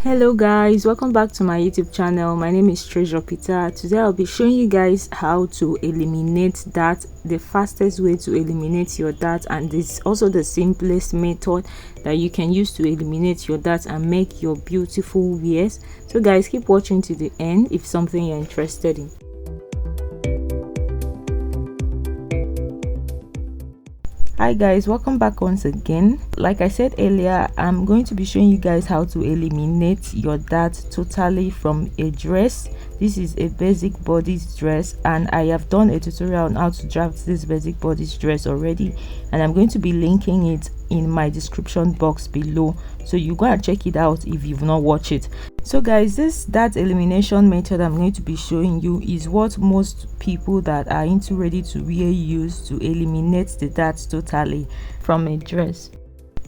Hello guys, welcome back to my YouTube channel. My name is Treasure Peter. Today I'll be showing you guys how to eliminate that, the fastest way to eliminate your dart, and this is also the simplest method that you can use to eliminate your dart and make your beautiful wears. So guys, keep watching to the end if something you're interested in. Hi guys, welcome back once again. Like I said earlier, I'm going to be showing you guys how to eliminate your dart totally from a dress. This is a basic bodice dress, and I have done a tutorial on how to draft this basic bodice dress already, and I'm going to be linking it in my description box below, so you go and check it out if you've not watched it. So guys, this dart elimination method I'm going to be showing you is what most people that are into ready to wear use to eliminate the dart totally from a dress.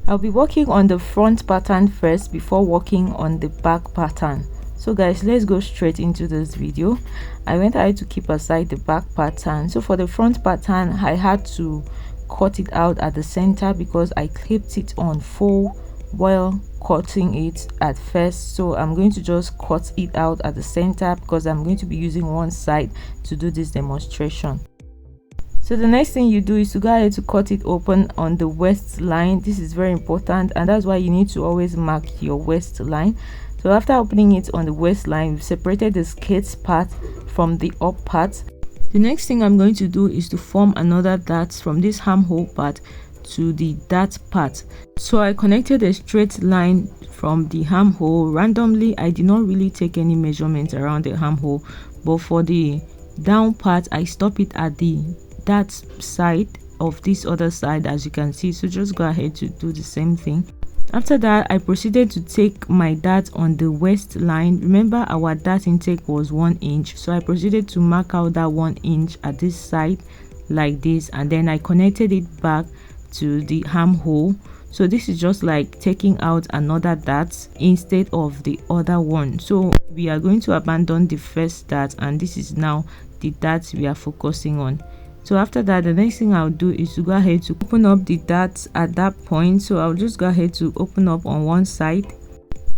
I'll be working on the front pattern first before working on the back pattern. So guys, let's go straight into this video. I went ahead to keep aside the back pattern. So for the front pattern, I had to cut it out at the center because I clipped it on full while cutting it at first. So I'm going to just cut it out at the center because I'm going to be using one side to do this demonstration. So the next thing you do is to go ahead to cut it open on the waistline. This is very important, and that's why you need to always mark your waistline. So after opening it on the waistline, we've separated the skirt part from the up part. The next thing I'm going to do is to form another dart from this armhole part to the dart part. So I connected a straight line from the armhole randomly. I did not really take any measurements around the armhole, but for the down part, I stop it at the dart side of this other side, as you can see. So just go ahead to do the same thing. After that, I proceeded to take my dart on the waistline. Remember, our dart intake was 1 inch, so I proceeded to mark out that 1 inch at this side like this, and then I connected it back to the armhole. So this is just like taking out another dart instead of the other one. So we are going to abandon the first dart, and this is now the dart we are focusing on. So after that, the next thing I'll do is to go ahead to open up the darts at that point. So I'll just go ahead to open up on one side.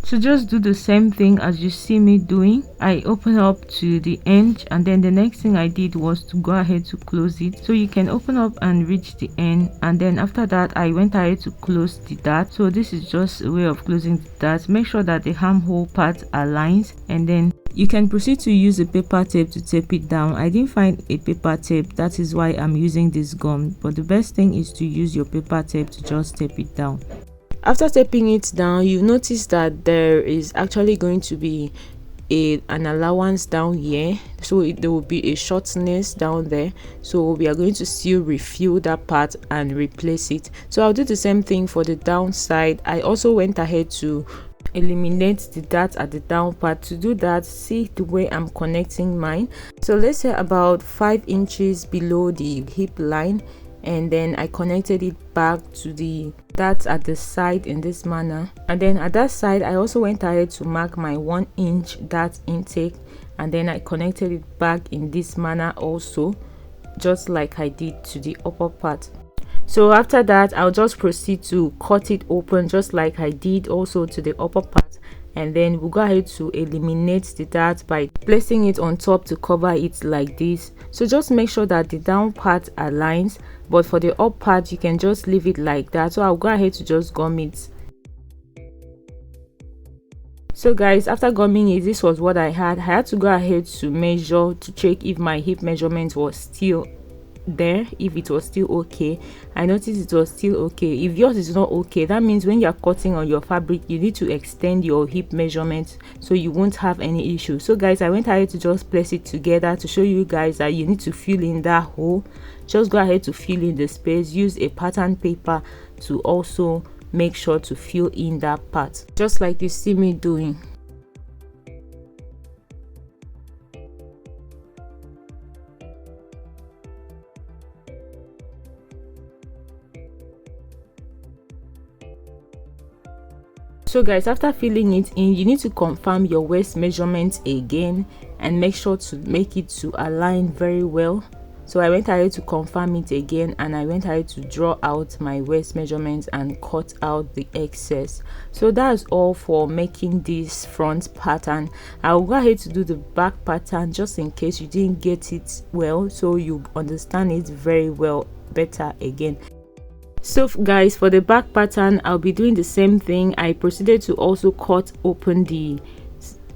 So just do the same thing as you see me doing. I open up to the end, and then the next thing I did was to go ahead to close it. So you can open up and reach the end, and then after that I went ahead to close the dart. So this is just a way of closing the dart. Make sure that the armhole part aligns, and then you can proceed to use a paper tape to tape it down. I didn't find a paper tape, that is why I'm using this gum, but the best thing is to use your paper tape to just tape it down. After taping it down, you notice that there is actually going to be an allowance down here, so there will be a shortness down there. So we are going to still refill that part and replace it. So I'll do the same thing for the down side. I also went ahead to eliminate the dart at the down part. To do that, see the way I'm connecting mine. So let's say about 5 inches below the hip line, and then I connected it back to the dart at the side in this manner. And then at that side, I also went ahead to mark my 1 inch dart intake, and then I connected it back in this manner also, just like I did to the upper part. So after that, I'll just proceed to cut it open just like I did also to the upper part, and then we'll go ahead to eliminate the dart by placing it on top to cover it like this. So just make sure that the down part aligns, but for the up part you can just leave it like that. So I'll go ahead to just gum it. So guys, after gumming it, this was what I had to go ahead to measure to check if my hip measurement was still there, if it was still okay. I noticed it was still okay. If yours is not okay, that means when you're cutting on your fabric, you need to extend your hip measurement so you won't have any issue. So guys, I went ahead to just place it together to show you guys that you need to fill in that hole. Just go ahead to fill in the space. Use a pattern paper to also make sure to fill in that part, just like you see me doing. So guys, after filling it in, you need to confirm your waist measurement again and make sure to make it to align very well. So I went ahead to confirm it again, and I went ahead to draw out my waist measurements and cut out the excess. So that's all for making this front pattern. I'll go ahead to do the back pattern just in case you didn't get it well, so you understand it very well better again. So guys, for the back pattern, I'll be doing the same thing. I proceeded to also cut open the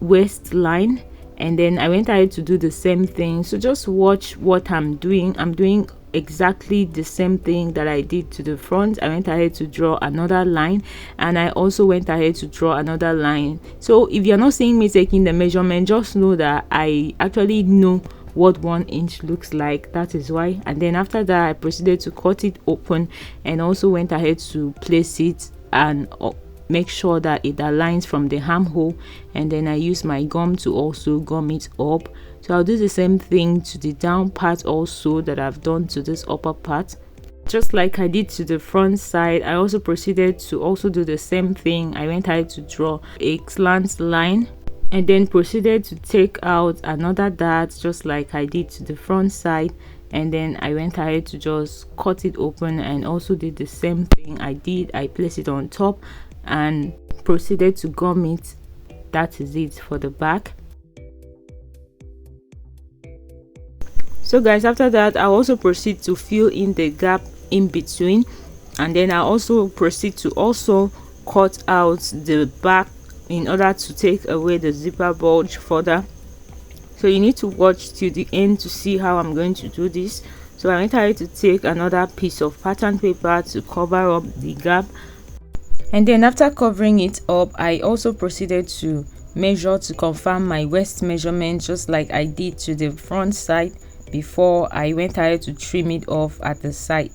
waistline, and then I went ahead to do the same thing. So just watch what I'm doing. I'm doing exactly the same thing that I did to the front. I went ahead to draw another line, and I also went ahead to draw another line. So if you're not seeing me taking the measurement, just know that I actually know what 1 inch looks like. That is why. And then after that, I proceeded to cut it open, and also went ahead to place it and make sure that it aligns from the armhole, and then I use my gum to also gum it up. So I'll do the same thing to the down part also that I've done to this upper part. Just like I did to the front side, I also proceeded to also do the same thing. I went ahead to draw a slant line, and then proceeded to take out another dart just like I did to the front side, and then I went ahead to just cut it open and also did the same thing I did. I placed it on top and proceeded to gum it. That is it for the back. So guys, after that, I also proceed to fill in the gap in between, and then I also proceed to also cut out the back in order to take away the zipper bulge further. So you need to watch till the end to see how I'm going to do this. So I went ahead to take another piece of pattern paper to cover up the gap, and then after covering it up, I also proceeded to measure to confirm my waist measurement just like I did to the front side before I went ahead to trim it off at the side.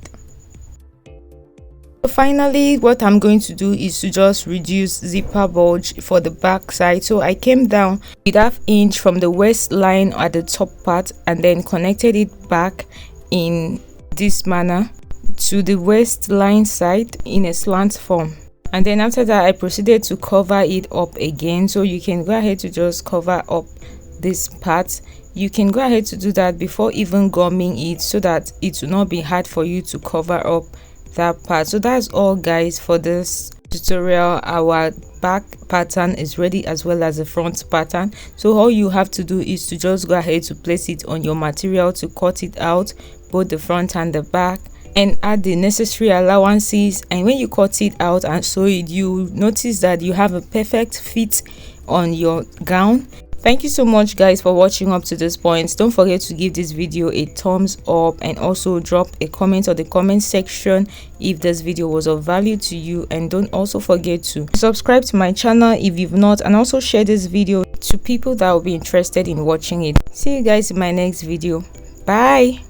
Finally, what I'm going to do is to just reduce zipper bulge for the back side. So I came down with ½ inch from the waistline at the top part, and then connected it back in this manner to the waistline side in a slant form. And then after that, I proceeded to cover it up again. So you can go ahead to just cover up this part. You can go ahead to do that before even gumming it, so that it will not be hard for you to cover up that part. So that's all guys for this tutorial. Our back pattern is ready as well as the front pattern. So all you have to do is to just go ahead to place it on your material to cut it out, both the front and the back, and add the necessary allowances. And when you cut it out and sew it, you notice that you have a perfect fit on your gown. Thank you so much guys for watching up to this point. Don't forget to give this video a thumbs up, and also drop a comment on the comment section if this video was of value to you. And don't also forget to subscribe to my channel if you've not, and also share this video to people that will be interested in watching it. See you guys in my next video. Bye.